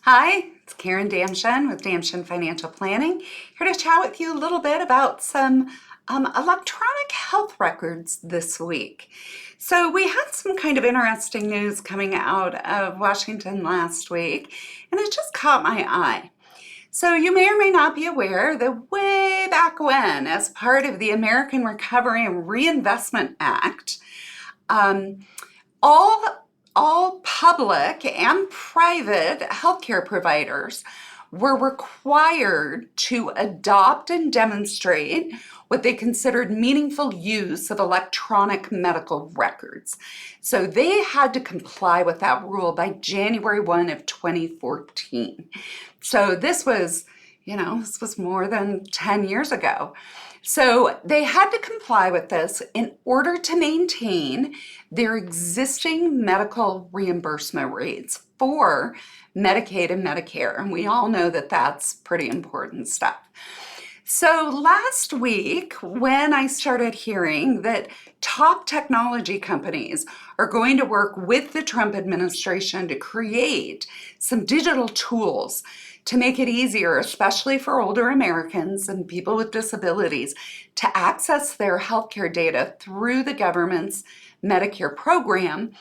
Hi, it's Karen Damshen with Damshen Financial Planning, here to chat with you a little bit about some electronic health records this week. So we had some kind of interesting news coming out of Washington last week, and it just caught my eye. So you may or may not be aware that way back when, as part of the American Recovery and Reinvestment Act, all public and private healthcare providers were required to adopt and demonstrate what they considered meaningful use of electronic medical records. So they had to comply with that rule by January 1 of 2014. So this was more than 10 years ago. So they had to comply with this in order to maintain their existing medical reimbursement rates for Medicaid and Medicare. And we all know that that's pretty important stuff. So last week, when I started hearing that top technology companies are going to work with the Trump administration to create some digital tools to make it easier, especially for older Americans and people with disabilities, to access their healthcare data through the government's Medicare program,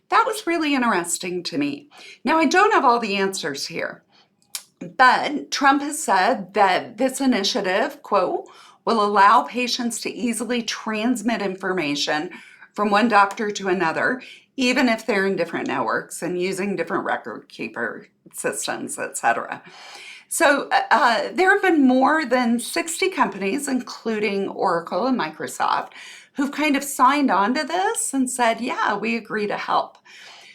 that was really interesting to me. Now, I don't have all the answers here, but Trump has said that this initiative, quote, will allow patients to easily transmit information from one doctor to another, even if they're in different networks and using different record keeper systems, etc. So there have been more than 60 companies, including Oracle and Microsoft, who've kind of signed on to this and said, yeah, we agree to help.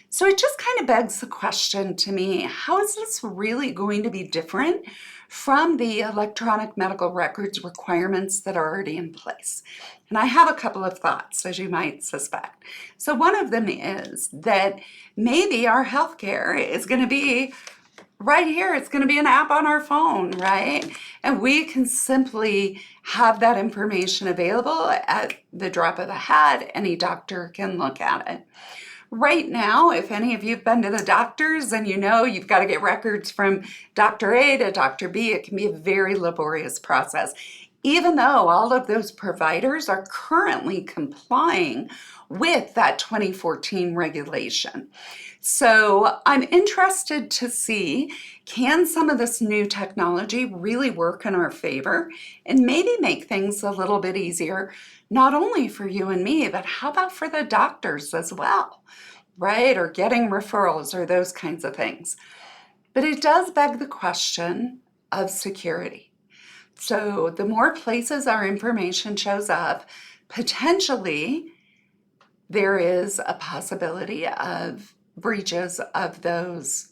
So it just kind of begs the question to me, how is this really going to be different from the electronic medical records requirements that are already in place? And I have a couple of thoughts, as you might suspect. So one of them is that maybe our healthcare is going to be right here. It's going to be an app on our phone, right? And we can simply have that information available at the drop of a hat. Any doctor can look at it. Right now, if any of you have been to the doctors and you know you've got to get records from Dr. A to Dr. B, it can be a very laborious process, even though all of those providers are currently complying with that 2014 regulation. So I'm interested to see, can some of this new technology really work in our favor and maybe make things a little bit easier, not only for you and me, but how about for the doctors as well, right? Or getting referrals or those kinds of things. But it does beg the question of security. So the more places our information shows up, potentially there is a possibility of breaches of those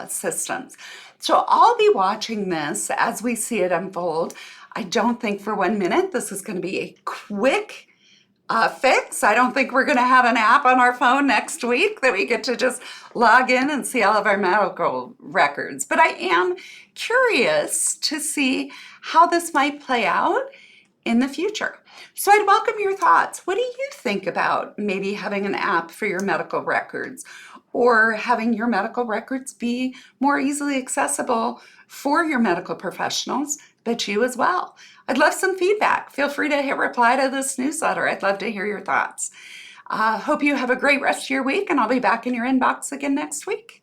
systems. So I'll be watching this as we see it unfold. I don't think for 1 minute this is going to be a quick fix. I don't think we're going to have an app on our phone next week that we get to just log in and see all of our medical records. But I am curious to see how this might play out in the future. So I'd welcome your thoughts. What do you think about maybe having an app for your medical records, or having your medical records be more easily accessible for your medical professionals, but you as well? I'd love some feedback. Feel free to hit reply to this newsletter. I'd love to hear your thoughts. Hope you have a great rest of your week, and I'll be back in your inbox again next week.